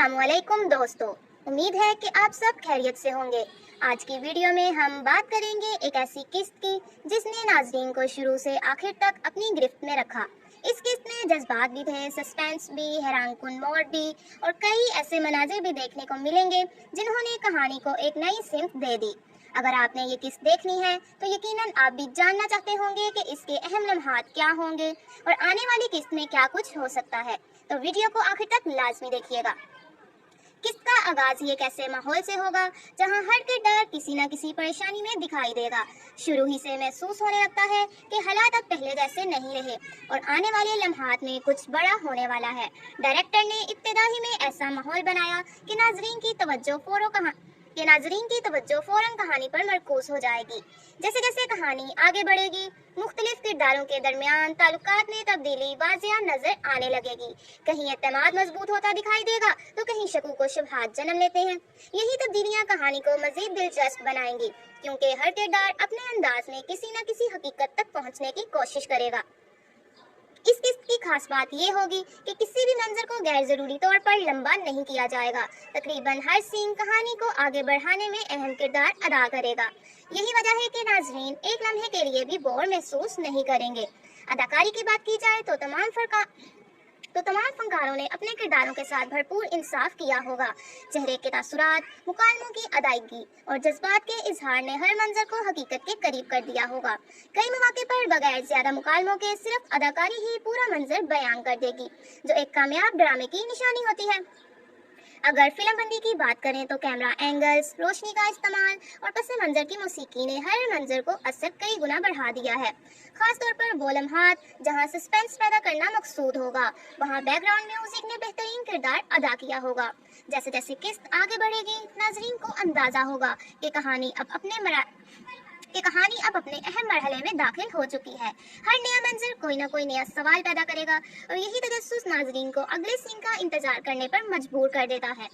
अस्सलामुअलैकुम दोस्तों, उम्मीद है कि आप सब खैरियत से होंगे। आज की वीडियो में हम बात करेंगे एक ऐसी किस्त की जिसने नाज़रीन को शुरू से आखिर तक अपनी गिरफ्त में रखा। इस किस्त में जज्बात भी थे, सस्पेंस भी, हैरानकुन मोड़ भी और कई ऐसे मनाजिर भी देखने को मिलेंगे जिन्होंने कहानी को एक नई सिमत दे दी। अगर आपने ये किस्त देखनी है तो यकीनन आप भी जानना चाहते होंगे कि इसके अहम लम्हात क्या होंगे और आने वाली किस्त में क्या कुछ हो सकता है, तो वीडियो को आखिर तक लाजमी देखिएगा। किस्त का आगाज ये कैसे माहौल से होगा जहां हर किरदार किसी न किसी परेशानी में दिखाई देगा। शुरू ही से महसूस होने लगता है कि हालात अब पहले जैसे नहीं रहे और आने वाले लम्हात में कुछ बड़ा होने वाला है। डायरेक्टर ने इब्तिदा ही में ऐसा माहौल बनाया कि नाजरीन की तवज्जो फौरन कहानी पर मरकूज हो जाएगी। जैसे जैसे कहानी आगे बढ़ेगी, मुख्तलिफ किरदारों के दरमियान ताल्लुकात में तब्दीली वाज़िया नजर आने लगेगी। कहीं एतमाद मजबूत होता दिखाई देगा तो कहीं शकूक व शुबहात जन्म लेते हैं। यही तब्दीलियां कहानी को मजीद दिलचस्प बनाएंगी, क्योंकि हर किरदार अपने अंदाज में किसी न किसी हकीकत तक पहुंचने की कोशिश करेगा। इस किस्त की खास बात ये होगी कि किसी भी मंजर को गैर जरूरी तौर पर लंबा नहीं किया जाएगा। तकरीबन हर सीन कहानी को आगे बढ़ाने में अहम किरदार अदा करेगा। यही वजह है कि नाजरीन एक लम्हे के लिए भी बोर महसूस नहीं करेंगे। अदाकारी की बात की जाए तो तमाम फनकारों ने अपने किरदारों के साथ भरपूर इंसाफ किया होगा। चेहरे के तासुरात, मुकालमों की अदायगी और जज्बात के इजहार ने हर मंजर को हकीकत के करीब कर दिया होगा। कई मौके पर बगैर ज्यादा मुकालमों के सिर्फ अदाकारी ही पूरा मंजर बयान कर देगी, जो एक कामयाब ड्रामे की निशानी होती है। अगर फिल्म बंदी की बात करें तो कैमरा एंगल्स, रोशनी का इस्तेमाल और पस मंजर की मौसीकी ने हर मंजर को असर कई गुना बढ़ा दिया है। खास तौर पर वो लम्हात जहां सस्पेंस पैदा करना मकसूद होगा, वहां बैकग्राउंड म्यूजिक ने बेहतरीन किरदार अदा किया होगा। जैसे जैसे किस्त आगे बढ़ेगी, नाजरीन को अंदाजा होगा कि कहानी अब अपने अहम मरहले में दाखिल हो चुकी है। हर नया मंजर कोई ना कोई नया सवाल पैदा करेगा और यही तजस्सुस नाजरीन को अगले सीन का इंतजार करने पर मजबूर कर देता है।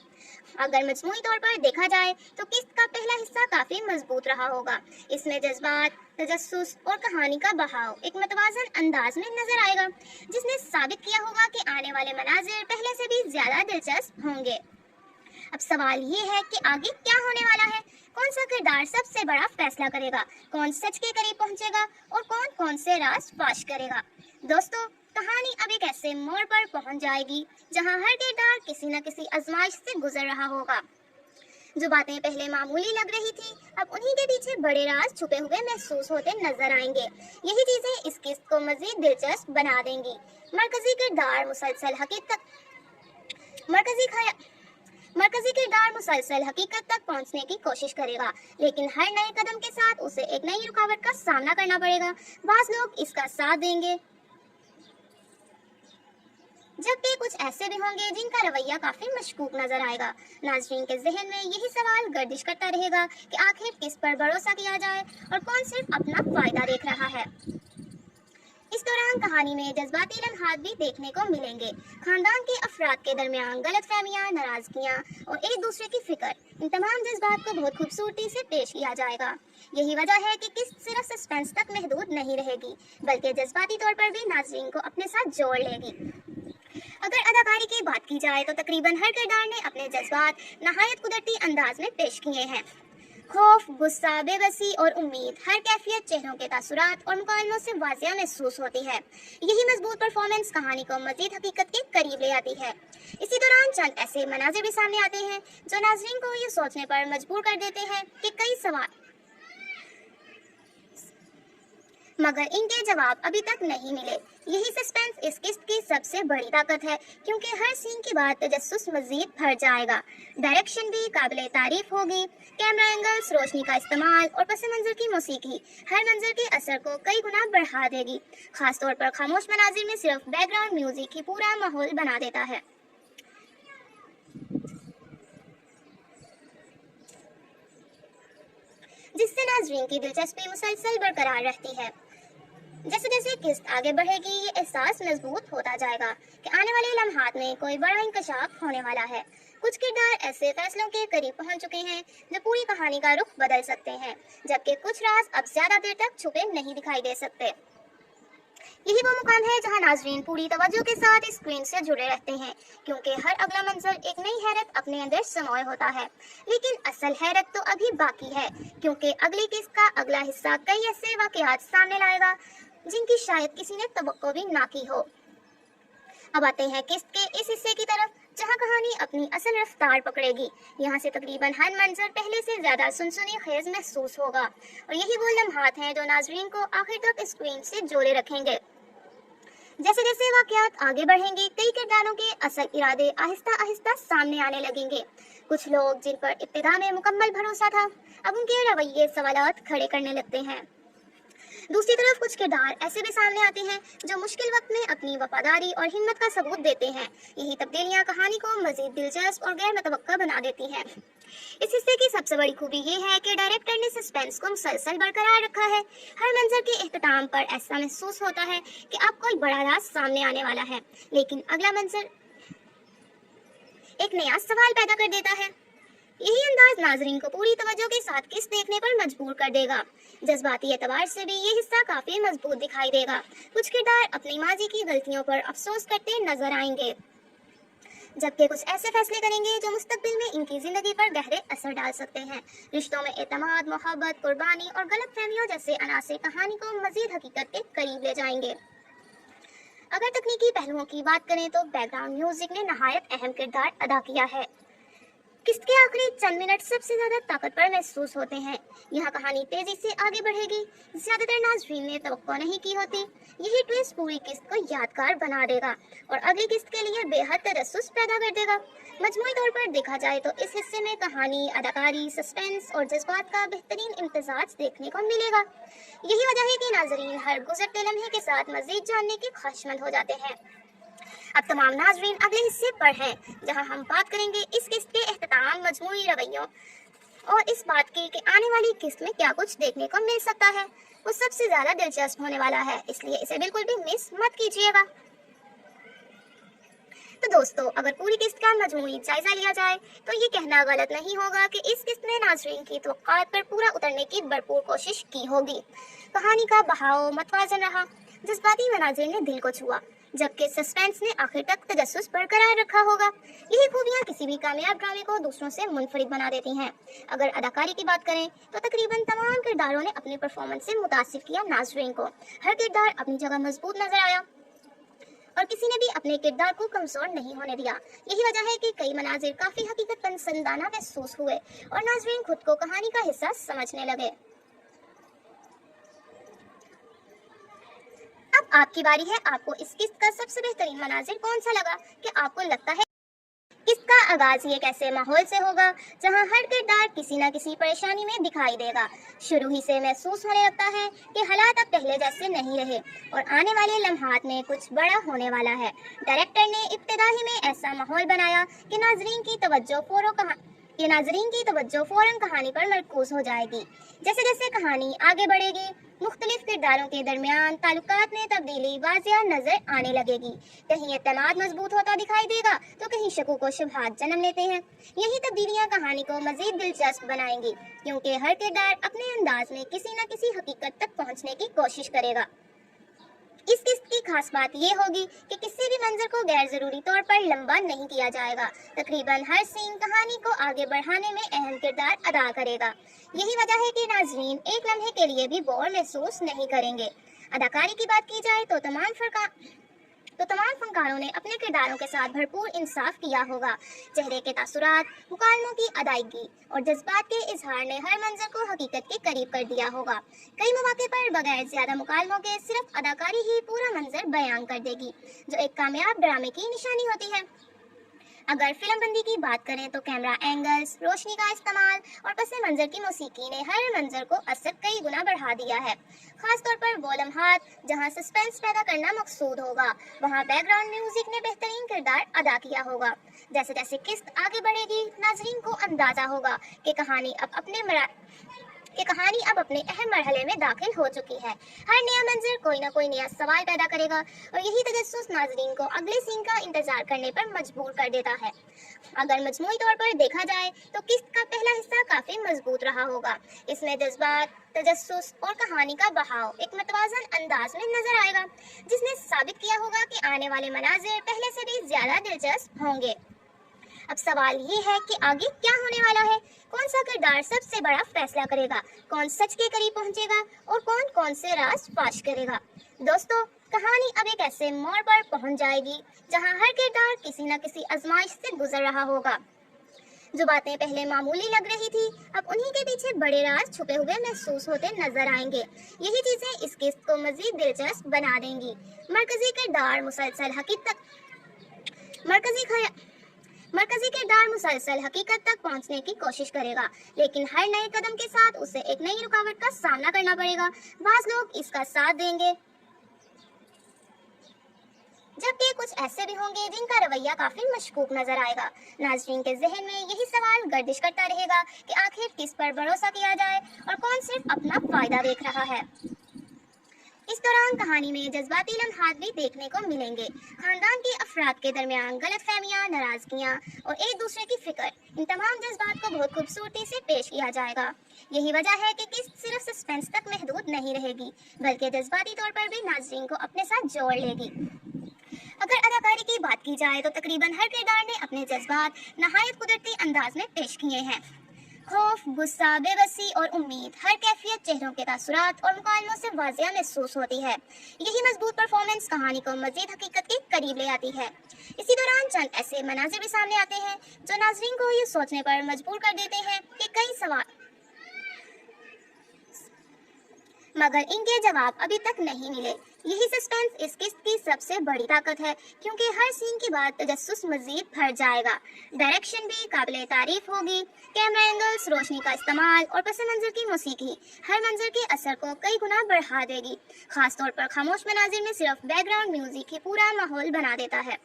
अगर मजमूई तौर पर देखा जाए तो किस्त का पहला हिस्सा काफी मजबूत रहा होगा। इसमें जज्बात, तजस्सुस और कहानी का बहाव एक मतवाजन अंदाज में नजर आएगा, जिसने साबित किया होगा कि आने वाले मनाजिर पहले से भी ज्यादा दिलचस्प होंगे। अब सवाल ये है कि आगे क्या होने वाला है। कौन सा किरदार सबसे बड़ा फैसला करेगा, कौन सच के करीब पहुंचेगा और कौन कौन से राज फाश करेगा। दोस्तों, कहानी अब एक ऐसे मोड़ पर पहुंच जाएगी जहां हर किरदार किसी न किसी आजमाइश से गुजर रहा होगा। जो बातें पहले मामूली लग रही थी, अब उन्हीं के पीछे बड़े राज छुपे हुए महसूस होते नजर आएंगे। यही चीजें इस किस्त को मजीद दिलचस्प बना देंगी। मरकजी किरदार मुसलसल हकीकत तक पहुंचने की कोशिश करेगा, लेकिन हर नए कदम के साथ उसे एक नई रुकावट का सामना करना पड़ेगा। बाज़ लोग इसका साथ देंगे, जबकि कुछ ऐसे भी होंगे जिनका रवैया काफी मशकूक नजर आएगा। नाजरीन के जहन में यही सवाल गर्दिश करता रहेगा कि आखिर किस पर भरोसा किया जाए और कौन सिर्फ अपना फायदा देख रहा है। इस दौरान कहानी में जज्बाती लम्हात भी देखने को मिलेंगे। खानदान के अफराद के दरमियान गलतफहमियां, नाराजगियां और एक दूसरे की फिक्र, इन तमाम जज्बात को बहुत खूबसूरती से पेश किया जाएगा। यही वजह है कि किस्त सिर्फ सस्पेंस तक महदूद नहीं रहेगी, बल्कि जज्बाती तौर पर भी नाजरीन को अपने साथ जोड़ लेगी। अगर अदाकारी की बात की जाए तो तकरीबन हर किरदार ने अपने जज्बात नहायत कुदरती अंदाज में पेश किए हैं। खौफ, गुस्सा, बेबसी और उम्मीद, हर कैफियत चेहरों के तासुरात और मुकालमों से वाज़िया महसूस होती है। यही मजबूत परफॉर्मेंस कहानी को मजीद हकीकत के करीब ले आती है। इसी दौरान चंद ऐसे मनाजिर भी सामने आते हैं जो नाजरीन को ये सोचने पर मजबूर कर देते हैं कि कई सवाल, मगर इनके जवाब अभी तक नहीं मिले। यही सस्पेंस इस किस्त की सबसे बड़ी ताकत है, क्योंकि हर सीन के बाद तजस्सुस मजीद भर जाएगा। डायरेक्शन भी काबिले तारीफ होगी। कैमरा एंगल्स, रोशनी का इस्तेमाल और पस मंजर की मौसीकी हर मंजर के असर को कई गुना बढ़ा देगी। खास तौर पर खामोश मनाजिर में सिर्फ बैकग्राउंड म्यूजिक ही पूरा माहौल बना देता है, जिससे नाजरीन की दिलचस्पी मुसलसल बरकरार रहती है। जैसे जैसे किस्त आगे बढ़ेगी, ये एहसास मजबूत होता जाएगा कि आने वाले लम्हात में कोई बड़ा इंकशाफ होने वाला है। कुछ किरदार ऐसे फैसलों के करीब पहुंच चुके हैं जो पूरी कहानी का रुख बदल सकते हैं, जबकि कुछ राज अब ज्यादा देर तक छुपे नहीं दिखाई दे सकते। यही वो मुकाम है जहां नाजरीन पूरी तवज्जो के साथ स्क्रीन से जुड़े रहते हैं, क्योंकि हर अगला मंजर एक नई हैरत अपने अंदर समाये होता है। लेकिन असल हैरत तो अभी बाकी है, क्योंकि अगली किस्त का अगला हिस्सा कई ऐसे वाकयात सामने लाएगा जिनकी शायद किसी ने तवक्को भी ना की हो। अब आते हैं किस्त के इस हिस्से की तरफ, जहां कहानी अपनी असल रफ्तार पकड़ेगी। यहाँ से तकरीबन हर मंजर पहले से ज्यादा सुनसुनी खेज महसूस होगा, और यही वो लम्हात हैं जो नाजरीन को आखिर तक स्क्रीन से जोड़े रखेंगे। जैसे जैसे वाकयात आगे बढ़ेंगे, कई किरदारों के असल इरादे आहिस्ता आहिस्ता सामने आने लगेंगे। कुछ लोग जिन पर इब्तिदा में मुकम्मल भरोसा था, अब उनके रवैये सवालात खड़े करने लगते हैं। दूसरी तरफ कुछ किरदार ऐसे भी सामने आते हैं जो मुश्किल वक्त में अपनी वफादारी और हिम्मत का सबूत देते हैं। यही तब्दीलियां कहानी को मजीद दिलचस्प और गैर मुतवक्का बना देती हैं। इस हिस्से की सबसे बड़ी खूबी ये है कि डायरेक्टर ने सस्पेंस को मुसलसल बरकरार रखा है। हर मंजर के इख्तिताम पर ऐसा महसूस होता है कि अब कोई बड़ा राज सामने आने वाला है, लेकिन अगला मंजर एक नया सवाल पैदा कर देता है। यही अंदाज नाजरीन को पूरी तवज्जो के साथ किस्त देखने पर मजबूर कर देगा। जज्बाती एतबार से भी ये हिस्सा काफी मजबूत दिखाई देगा। कुछ किरदार अपनी माजी की गलतियों पर अफसोस करते नजर आएंगे, जबकि कुछ ऐसे फैसले करेंगे जो मुस्तकबिल में इनकी जिंदगी पर गहरे असर डाल सकते हैं। रिश्तों में एतमाद, मोहब्बत, कुर्बानी और गलत फहमियों जैसे अनासर कहानी को मजीद हकीकत के करीब ले जाएंगे। अगर तकनीकी पहलुओं की बात करें तो बैकग्राउंड म्यूजिक ने नहायत अहम किरदार अदा किया है। किस्त के आखिरी चंद मिनट सबसे ज्यादा ताकतवर महसूस होते हैं। यहाँ कहानी तेजी से आगे बढ़ेगी, ज्यादातर नाज़रीन ने तवक्को नहीं की होती। यही ट्विस्ट पूरी किस्त को यादगार बना देगा और अगली किस्त के लिए बेहद तजस्सुस पैदा कर देगा। मजमूई तौर पर देखा जाए तो इस हिस्से में कहानी, अदाकारी, सस्पेंस और जज्बात का बेहतरीन इम्तजाज देखने को मिलेगा। यही वजह है कि नाज़रीन हर गुजरते लम्हे के साथ मजीद जानने के ख्वाहिशमंद हो जाते हैं। अब तमाम नाजरीन अगले हिस्से पर हैं, जहां हम बात करेंगे इस किस्त के इख्तिताम, मजमूई रवैयों और इस बात की कि आने वाली किस्त में क्या कुछ देखने को मिल सकता है। वो सबसे ज्यादा दिलचस्प होने वाला है, इसलिए इसे बिल्कुल भी मिस मत कीजिएगा। तो दोस्तों, अगर पूरी किस्त का मजमूई जायजा लिया जाए तो ये कहना गलत नहीं होगा कि इस किस्त ने नाजरीन की तवक्कुआत पर पूरा उतरने की भरपूर कोशिश की होगी। कहानी का बहाव मतवाजन रहा, जज्बाती मनाजिर ने दिल को छुआ, जबकि सस्पेंस ने आखिर तक तजस्सुस बरकरार रखा होगा। यही खूबियां किसी भी कामयाब ड्रामे को दूसरों से मुनफरिद बना देती हैं। अगर अदाकारी की बात करें तो तकरीबन तमाम किरदारों ने अपनी परफॉर्मेंस से मुतासिर किया नाजरीन को। हर किरदार अपनी जगह मजबूत नजर आया और किसी ने भी अपने किरदार को कमजोर नहीं होने दिया। यही वजह है कि कई मनाजिर काफी हकीकत पसंदाना महसूस हुए और नाजरीन खुद को कहानी का हिस्सा समझने लगे। अब आपकी बारी है। आपको इस किस्त का सबसे बेहतरीन मनाजिर कौन सा लगा? कि आपको लगता है किस्त का आगाज ये कैसे माहौल से होगा जहां हर किरदार किसी न किसी परेशानी में दिखाई देगा। शुरू ही से महसूस होने लगता है कि हालात अब पहले जैसे नहीं रहे और आने वाले लम्हात में कुछ बड़ा होने वाला है। डायरेक्टर ने इब्तिदा ही में ऐसा माहौल बनाया कि नाजरीन की तवज्जो फौरन कहानी पर मरकूज हो जाएगी। जैसे जैसे कहानी आगे बढ़ेगी, मुख्तलिफ किरदारों के दरमियान ताल्लुकात में तब्दीली वाज़िया नजर आने लगेगी। कहीं एतमाद मजबूत होता दिखाई देगा तो कहीं शकूक व शुबहात जन्म लेते हैं। यही तब्दीलियां कहानी को मजीद दिलचस्प बनाएंगी, क्योंकि हर किरदार अपने अंदाज में किसी न किसी हकीकत तक पहुंचने की कोशिश करेगा। इस किस्त की खास बात ये होगी कि किसी भी मंजर को गैर जरूरी तौर पर लंबा नहीं किया जाएगा। तकरीबन हर सीन कहानी को आगे बढ़ाने में अहम किरदार अदा करेगा। यही वजह है कि नाजरीन एक लम्हे के लिए भी बोर महसूस नहीं करेंगे। अदाकारी की बात की जाए तो तमाम फनकारों ने अपने किरदारों के साथ भरपूर इंसाफ किया होगा। चेहरे के तासुरात, मुकालमों की अदायगी और जज्बात के इजहार ने हर मंजर को हकीकत के करीब कर दिया होगा। कई मौके पर बगैर ज्यादा मुकालमों के सिर्फ अदाकारी ही पूरा मंजर बयान कर देगी, जो एक कामयाब ड्रामे की निशानी होती है। अगर फिल्म बंदी की बात करें तो कैमरा एंगल्स, रोशनी का इस्तेमाल और पस मंजर की मौसीकी ने हर मंजर को असर कई गुना बढ़ा दिया है। खास तौर पर वो लम्हात जहां सस्पेंस पैदा करना मकसूद होगा, वहां बैकग्राउंड म्यूजिक ने बेहतरीन किरदार अदा किया होगा। जैसे जैसे किस्त आगे बढ़ेगी, नाजरीन को अंदाजा होगा कि कहानी अब अपने अहम मरहले में दाखिल हो चुकी है। हर नया मंजर कोई ना कोई नया सवाल पैदा करेगा और यही तजस्सुस नाजरीन को अगले सीन का इंतजार करने पर मजबूर कर देता है। अगर मजमूई तौर पर देखा जाए तो किस्त का पहला हिस्सा काफी मजबूत रहा होगा। इसमें जज्बात, तजस्सुस और कहानी का बहाव एक मतवाजन अंदाज में नजर आएगा, जिसने साबित किया होगा कि आने वाले मनाजिर पहले से भी ज्यादा दिलचस्प होंगे। अब सवाल ये है कि आगे क्या होने वाला है, कौन सा किरदार सबसे बड़ा फैसला करेगा, कौन सच के करीब पहुंचेगा और कौन कौन से राज फाश करेगा। दोस्तों, कहानी अब एक ऐसे मोड़ पर पहुंच जाएगी जहां हर किरदार किसी न किसी आजमाइश से गुजर रहा होगा। जो बातें पहले मामूली लग रही थी, अब उन्हीं के पीछे बड़े राज छुपे हुए महसूस होते नजर आएंगे। यही चीजें इस किस्त को मजीद दिलचस्प बना देंगी। मरकजी किरदार मुसलसल हकीकत तक पहुंचने की कोशिश करेगा, लेकिन हर नए कदम के साथ उसे एक नई रुकावट का सामना करना पड़ेगा। बाज़ लोग इसका साथ देंगे, जबकि कुछ ऐसे भी होंगे जिनका रवैया काफी मशकूक नजर आएगा। नाज़रीन के जहन में यही सवाल गर्दिश करता रहेगा कि आखिर किस पर भरोसा किया जाए और कौन सिर्फ अपना फायदा देख रहा है। इस दौरान कहानी में जज्बाती लम्हात भी देखने को मिलेंगे। खानदान के अफराद के दरमियान गलतफहमियां, नाराजगियां और एक दूसरे की फिक्र, इन तमाम जज्बात को बहुत खूबसूरती से पेश किया जाएगा। यही वजह है कि किस्त सिर्फ सस्पेंस तक महदूद नहीं रहेगी, बल्कि जज्बाती तौर पर भी नाज़रीन को अपने साथ जोड़ लेगी। अगर अदाकारी की बात की जाए तो तकरीबन हर किरदार ने अपने जज्बात नहायत कुदरती अंदाज में पेश किए हैं। खौफ, गुस्सा, बेबसी और उम्मीद, हर कैफियत चेहरों के तासुरात और मुकालमों से वाज़िया महसूस होती है। यही मजबूत परफॉर्मेंस कहानी को मजीद हकीकत के करीब ले आती है। इसी दौरान चंद ऐसे मनाजिर भी सामने आते हैं जो नाज़रीन को ये सोचने पर मजबूर कर देते हैं कि कई सवाल, मगर इनके जवाब अभी तक नहीं मिले। यही सस्पेंस इस किस्त की सबसे बड़ी ताकत है, क्योंकि हर सीन के बाद तजस्सुस मजीद भर जाएगा। डायरेक्शन भी काबिले तारीफ होगी। कैमरा एंगल्स, रोशनी का इस्तेमाल और पस मंजर की मौसीकी हर मंजर के असर को कई गुना बढ़ा देगी। खास तौर पर खामोश मनाजिर में सिर्फ बैकग्राउंड म्यूजिक ही पूरा माहौल बना देता है,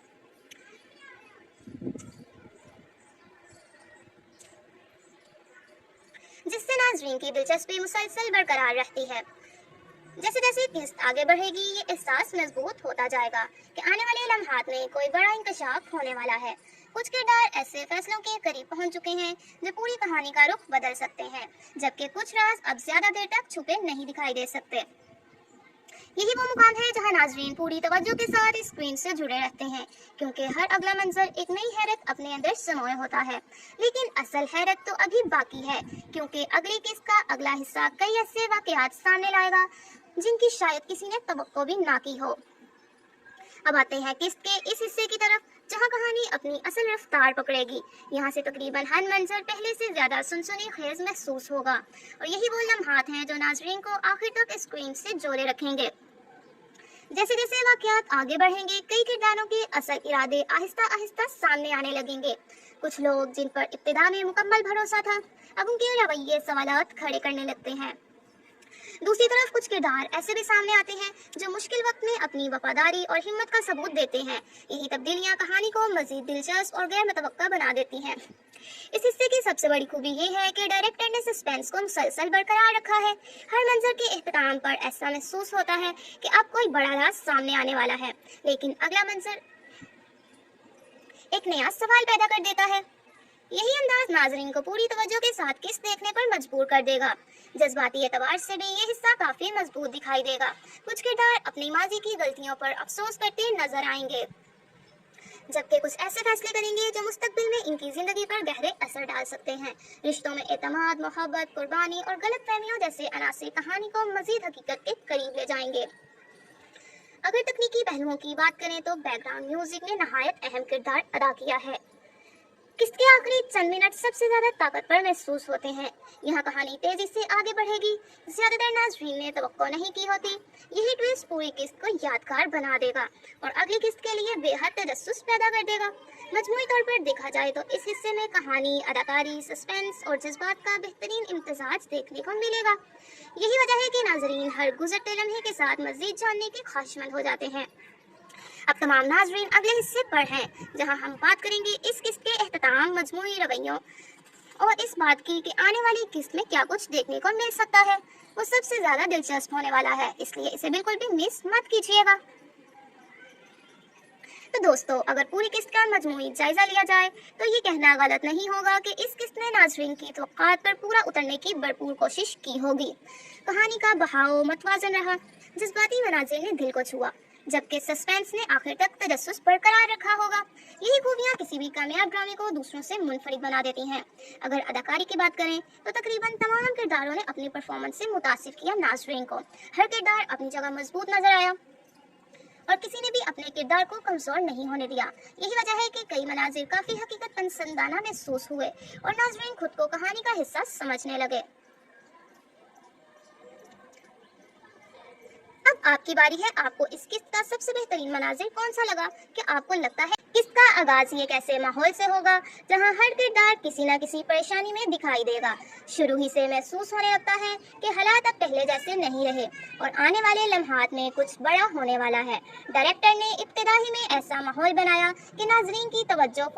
जिससे नाज़रीन की दिलचस्पी मुसलसल बरकरार रहती है। जैसे जैसे किस्त आगे बढ़ेगी, ये एहसास मजबूत होता जाएगा कि आने वाले लम्हात में कोई बड़ा इंकशाफ होने वाला है। कुछ किरदार ऐसे फैसलों के करीब पहुंच चुके हैं जो पूरी कहानी का रुख बदल सकते हैं, जबकि कुछ राज अब ज्यादा देर तक छुपे नहीं दिखाई दे सकते। यही वो मुकाम है जहां नाज़रीन पूरी तवज्जो के साथ स्क्रीन से जुड़े रहते हैं, क्योंकि हर अगला मंजर एक नई हैरत अपने अंदर समोए होता है। लेकिन असल हैरत तो अभी बाकी है, क्योंकि अगली किस्त का अगला हिस्सा कई ऐसे वाकयात सामने लाएगा जिनकी शायद किसी ने तवक्को भी ना की हो। अब आते हैं किस्त के इस हिस्से की तरफ जहां कहानी अपनी असल रफ्तार पकड़ेगी। यहाँ से तकरीबन हर मंजर पहले से ज्यादा सुनसनी खेज महसूस होगा, और यही वो लम्हात हैं जो नाज़रीन को आखिर तक स्क्रीन से जोड़े रखेंगे। जैसे जैसे वाकयात आगे बढ़ेंगे, कई किरदारों के असल इरादे आहिस्ता आहिस्ता सामने आने लगेंगे। कुछ लोग जिन पर इब्तिदा में मुकम्मल भरोसा था, अब उनके रवैये सवालात खड़े करने लगते हैं। दूसरी तरफ कुछ किरदार ऐसे भी सामने आते हैं जो मुश्किल वक्त में अपनी वफादारी और हिम्मत का सबूत देते हैं। यही तब्दीलियां कहानी को मजीद दिलचस्प और गैर मुतवक्का बना देती हैं। इस हिस्से की सबसे बड़ी खूबी ये है कि डायरेक्टर ने सस्पेंस को मुसलसल बरकरार रखा है। हर मंजर के इख्तिताम पर ऐसा महसूस होता है कि अब कोई बड़ा राज सामने आने वाला है, लेकिन अगला मंजर एक नया सवाल पैदा कर देता है। यही अंदाज नाज़रीन को पूरी तवज्जो के साथ किस्त देखने पर मजबूर कर देगा। जज्बाती एतबार से भी ये हिस्सा काफी मजबूत दिखाई देगा। कुछ किरदार अपनी माजी की गलतियों पर अफसोस करते नजर आएंगे, जबकि कुछ ऐसे फैसले करेंगे जो मुस्तकबिल में इनकी जिंदगी पर गहरे असर डाल सकते हैं। रिश्तों में एतमाद, मोहब्बत, कुर्बानी और गलतफहमियों जैसे अनासिर कहानी को मजीद हकीकत के करीब ले जाएंगे। अगर तकनीकी पहलुओं की बात करें तो बैकग्राउंड म्यूजिक ने नहायत अहम किरदार अदा किया है। किस्त के आखिरी चंद मिनट सबसे ज्यादा ताकतवर महसूस होते हैं। यहाँ कहानी तेजी से आगे बढ़ेगी, ज्यादातर नाज़रीन ने तवक्को नहीं की होती। यही ट्विस्ट पूरी किस्त को यादगार बना देगा और अगली किस्त के लिए बेहद तजस्सुस पैदा कर देगा। मजमूई तौर पर देखा जाए तो इस हिस्से में कहानी, अदाकारी, सस्पेंस और जज्बात का बेहतरीन इम्तजाज देखने को मिलेगा। यही वजह है कि नाज़रीन हर गुजरते लम्हे के साथ मजीद जानने के ख्वाहिशमंद हो जाते हैं। अब तमाम नाज़रीन अगले हिस्से पर हैं, जहां हम बात करेंगे इस किस्त के एहतमाम, मजमूई रवैयों और इस बात की कि आने वाली किस्त में क्या कुछ देखने को मिल सकता है। वो सबसे ज्यादा दिलचस्प होने वाला है, इसलिए इसे बिल्कुल भी मिस मत कीजिएगा। तो दोस्तों, अगर पूरी किस्त का मजमूई जायजा लिया जाए तो ये कहना गलत नहीं होगा कि इस किस्त ने नाज़रीन की तवक्कात पर पूरा उतरने की भरपूर कोशिश की होगी। कहानी का बहाव मतवाजन रहा, जज्बाती मनाज़िर ने दिल को छुआ, जबकि सस्पेंस ने आखिर तक तजस्सुस बरकरार रखा होगा। यही खूबियां किसी भी कामयाब ड्रामे को दूसरों से मुनफरिद बना देती हैं। अगर अदाकारी की बात करें तो तकरीबन तमाम किरदारों ने अपनी परफॉर्मेंस से मुतासिर किया नाज़रीन को। हर किरदार अपनी जगह मजबूत नजर आया और किसी ने भी अपने किरदार को कमजोर नहीं होने दिया। यही वजह है कि कई मनाजिर काफी हकीकत पसंदाना महसूस हुए और नाज़रीन खुद को कहानी का हिस्सा समझने लगे। अब आपकी बारी है। आपको इस किस्त का सबसे बेहतरीन मनाजिर कौन सा लगा? क्या आपको लगता है किस्त का आगाज एक ऐसे माहौल से होगा जहां हर किरदार किसी न किसी परेशानी में दिखाई देगा? शुरू ही से महसूस होने लगता है कि हालात अब पहले जैसे नहीं रहे और आने वाले लम्हात में कुछ बड़ा होने वाला है। डायरेक्टर ने इब्तिदाई में ऐसा माहौल बनाया कि नाजरीन की तवज्जो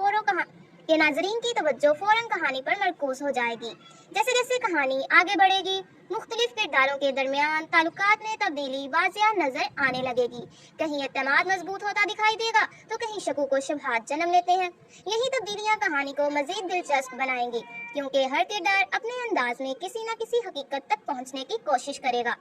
फौरन कहानी पर मरकूज हो जाएगी। जैसे जैसे कहानी आगे बढ़ेगी मुख्तलिफ किरदारों के दरमियान ताल्लुकात में तब्दीली वाज़िया नजर आने लगेगी। कहीं एतमाद मजबूत होता दिखाई देगा तो कहीं शकूक व शुबहात जन्म लेते हैं। यही तब्दीलियां कहानी को मजीद दिलचस्प बनाएंगी क्योंकि हर किरदार अपने अंदाज में किसी न किसी हकीकत तक पहुंचने की कोशिश करेगा।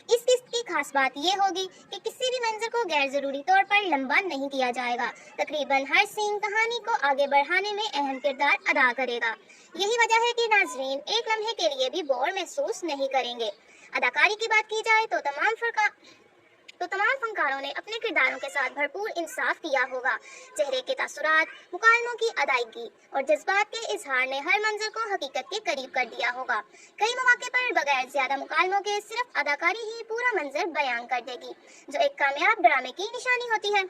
इस किस्त की खास बात यह होगी कि किसी भी मंजर को गैर जरूरी तौर पर लंबा नहीं किया जाएगा। तकरीबन हर सीन कहानी को आगे बढ़ाने में अहम किरदार अदा करेगा। यही वजह है कि नाजरीन एक लम्हे के लिए भी बोर महसूस नहीं करेंगे। अदाकारी की बात की जाए तो तमाम फनकारों ने अपने किरदारों के साथ भरपूर इंसाफ किया होगा। चेहरे के तासुरात, मुकालमों की अदायगी और जज्बात के इजहार ने हर मंजर को हकीकत के करीब कर दिया होगा। कई मौके पर बगैर ज्यादा मुकालमों के सिर्फ अदाकारी ही पूरा मंजर बयान कर देगी, जो एक कामयाब ड्रामे की निशानी होती है।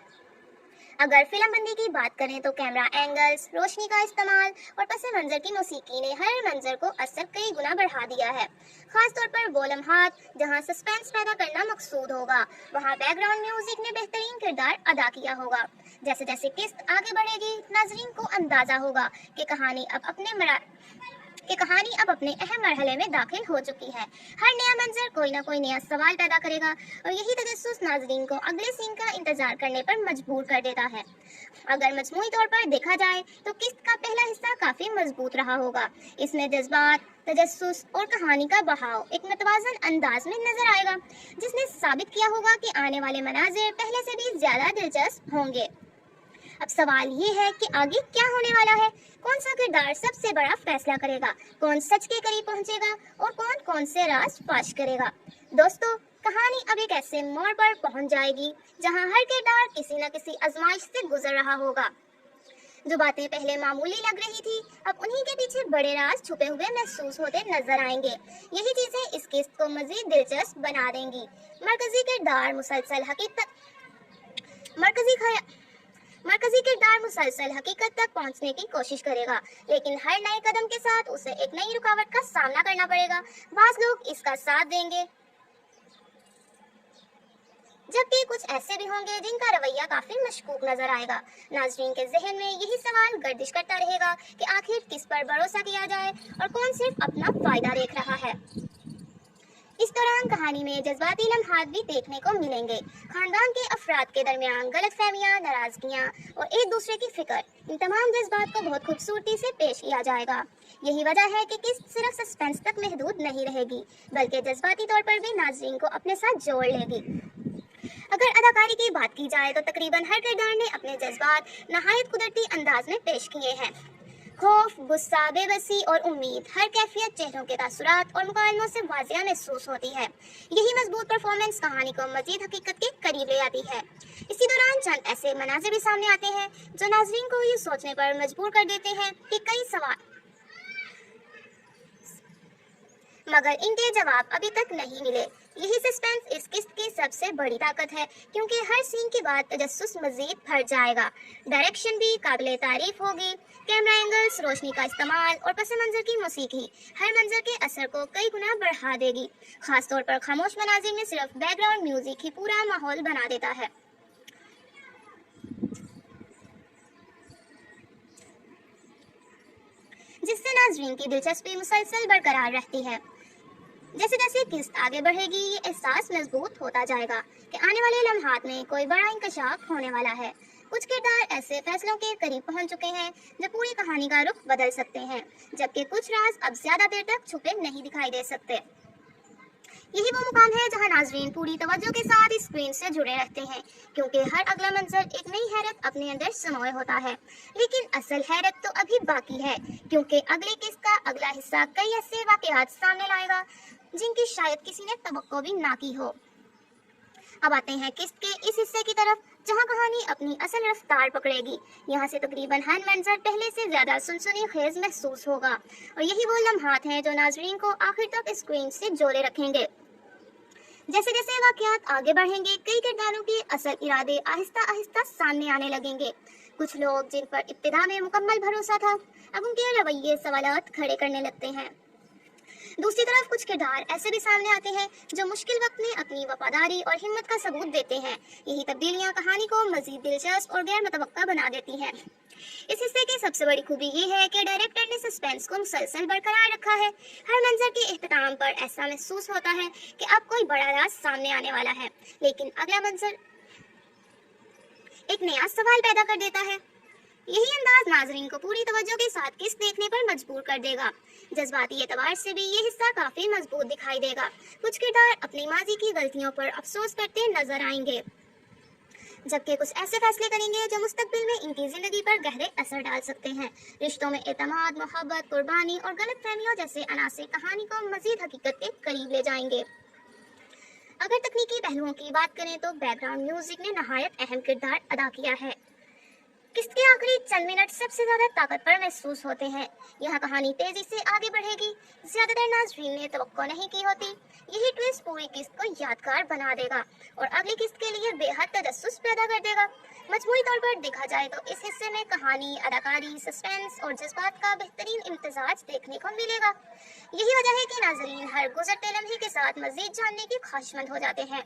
अगर फिल्म बंदी की बात करें तो कैमरा एंगल्स, रोशनी का इस्तेमाल और पस मंजर की मौसीकी ने हर मंजर को असर कई गुना बढ़ा दिया है। खास तौर पर वो लम्हात जहां सस्पेंस पैदा करना मकसूद होगा, वहां बैकग्राउंड म्यूजिक ने बेहतरीन किरदार अदा किया होगा। जैसे जैसे किस्त आगे बढ़ेगी नाजरीन को अंदाजा होगा कि कहानी अब अपने अहम मरहले में दाखिल हो चुकी है। हर नया मंजर कोई ना कोई नया सवाल पैदा करेगा और यही तजस्सुस नाजरीन को अगले सीन का इंतजार करने पर मजबूर कर देता है। अगर मजमूई तौर पर देखा जाए तो किस्त का पहला हिस्सा काफी मजबूत रहा होगा। इसमें जज्बात, तजस्सुस और कहानी का बहाव एक मतवाजन अंदाज में नजर आएगा, जिसने साबित किया होगा कि आने वाले मनाजिर पहले से भी ज्यादा दिलचस्प होंगे। अब सवाल ये है कि आगे क्या होने वाला है। कौन सा किरदार सबसे बड़ा फैसला करेगा, कौन सच के करीब पहुंचेगा और कौन कौन से राज फाश करेगा। दोस्तों, कहानी अब एक ऐसे मोड़ पर पहुंच जाएगी जहां हर किरदार किसी न किसी आजमाइश से गुजर रहा होगा। जो बातें पहले मामूली लग रही थी, अब उन्हीं के पीछे बड़े राज छुपे हुए महसूस होते नजर आएंगे। यही चीजें इस किस्त को मजीद दिलचस्प बना देंगी। मरकजी किरदार मुसलसल हकीकत तक पहुंचने की कोशिश करेगा, लेकिन हर नए कदम के साथ उसे एक नई रुकावट का सामना करना पड़ेगा। बाज़ लोग इसका साथ देंगे जबकि कुछ ऐसे भी होंगे जिनका रवैया काफी मशकूक नजर आएगा। नाजरीन के जहन में यही सवाल गर्दिश करता रहेगा कि आखिर किस पर भरोसा किया जाए और कौन सिर्फ अपना फायदा देख रहा है। इस दौरान कहानी में जज्बाती लम्हात भी देखने को मिलेंगे। खानदान के अफराद के दरमियान गलतफहमियां, नाराजगियां और एक दूसरे की फिक्र, इन तमाम जज्बात को बहुत खूबसूरती से पेश किया जाएगा। यही वजह है कि किस्त सिर्फ सस्पेंस तक महदूद नहीं रहेगी, बल्कि जज्बाती तौर पर भी नाजरीन को अपने साथ जोड़ लेगी। अगर अदाकारी की बात की जाए तो तकरीबन हर किरदार ने अपने जज्बात नहायत कुदरती अंदाज में पेश किए हैं। खौफ, गुस्सा, बेबसी और उम्मीद, हर कैफियत चेहरों के तासुरात और मुकालमों से वाजिया महसूस होती है। यही मजबूत परफॉर्मेंस कहानी को मजीद हकीकत के करीब ले आती है। इसी दौरान चंद ऐसे मनाज़िर भी सामने आते हैं जो नाजरीन को ये सोचने पर मजबूर कर देते हैं कि कई सवाल, मगर इनके जवाब अभी तक नहीं मिले। यही सस्पेंस इस किस्त की सबसे बड़ी ताकत है, क्योंकि हर सीन के बाद तजस्सुस मजीद बढ़ जाएगा। डायरेक्शन भी काबिले तारीफ होगी। कैमरा एंगल्स, रोशनी का इस्तेमाल और पस मंजर की मौसीकी हर मंजर के असर को कई गुना बढ़ा देगी। खास तौर पर खामोश मनाजिर में सिर्फ बैकग्राउंड म्यूजिक ही पूरा माहौल बना देता है, जिससे नाजरीन की दिलचस्पी मुसलसल बरकरार रहती है। जैसे जैसे किस्त आगे बढ़ेगी, ये एहसास मजबूत होता जाएगा कि आने वाले लम्हात में कोई बड़ा इंकशाफ होने वाला है। कुछ किरदार ऐसे फैसलों के करीब पहुंच चुके हैं जो पूरी कहानी का रुख बदल सकते हैं, जबकि कुछ राज अब ज्यादा देर तक छुपे नहीं दिखाई दे सकते। यही वो मुकाम है जहां नाजरीन पूरी तवज्जो के साथ स्क्रीन से जुड़े रहते हैं, क्योंकि हर अगला मंजर एक नई हैरत अपने अंदर समाये होता है। लेकिन असल हैरत तो अभी बाकी है, क्योंकि अगली किस्त का अगला हिस्सा कई ऐसे वाकयात सामने लाएगा जिनकी शायद किसी ने तवक्को भी ना की हो। अब आते हैं किस्त के इस हिस्से की तरफ जहां कहानी अपनी असल रफ्तार पकड़ेगी। यहाँ से तकरीबन हर मंजर पहले से ज्यादा सुनसनी खेज महसूस होगा, और यही वो लम्हात हैं जो नाजरीन को आखिर तक स्क्रीन से जोड़े रखेंगे। जैसे जैसे वाकयात आगे बढ़ेंगे, कई किरदारों के असल इरादे आहिस्ता आहिस्ता सामने आने लगेंगे। कुछ लोग जिन पर इब्तिदा में मुकम्मल भरोसा था, अब उनके रवैये सवालात खड़े करने लगते हैं। दूसरी तरफ कुछ किरदार ऐसे भी सामने आते हैं जो मुश्किल वक्त में अपनी वफादारी और हिम्मत का सबूत देते हैं। यही तब्दीलियां कहानी को मजीद दिलचस्प और गैर मुतवक्का बना देती हैं। इस हिस्से की सबसे बड़ी खूबी ये है कि डायरेक्टर ने सस्पेंस को मुसलसल बरकरार रखा है। हर मंजर के इख्तिताम पर ऐसा महसूस होता है कि अब कोई बड़ा राज सामने आने वाला है, लेकिन अगला मंजर एक नया सवाल पैदा कर देता है। यही अंदाज नाजरीन को पूरी तवज्जो के साथ किस्त देखने पर मजबूर कर देगा। जज्बाती एतबार से भी ये हिस्सा काफी मजबूत दिखाई देगा। कुछ किरदार अपनी माजी की गलतियों पर अफसोस करते नजर आएंगे, जबकि कुछ ऐसे फैसले करेंगे जो मुस्तकबिल में इनकी जिंदगी पर गहरे असर डाल सकते हैं। रिश्तों में एतमाद, मोहब्बत, कुर्बानी और गलतफहमियों जैसे अनासर कहानी को मजीद हकीकत के करीब ले जाएंगे। अगर तकनीकी पहलुओं की बात करें तो बैकग्राउंड म्यूजिक ने नहायत अहम किरदार अदा किया है। किस्त के आखिरी चंद मिनट सबसे ज्यादा ताकतवर महसूस होते हैं। यह कहानी तेजी से आगे बढ़ेगी, ज्यादातर नाज़रीन ने तवक्को नहीं की होती। यही ट्विस्ट पूरी किस्त को यादगार बना देगा और अगली किस्त के लिए बेहद तजस्सुस पैदा कर देगा। मजमूई तौर पर देखा जाए तो इस हिस्से में कहानी, अदाकारी, सस्पेंस और जज्बात का बेहतरीन इम्तिजाज देखने को मिलेगा। यही वजह है कि नाज़रीन हर गुजरते लम्हे के साथ मजीद जानने की ख्वाहिशमंद हो जाते हैं।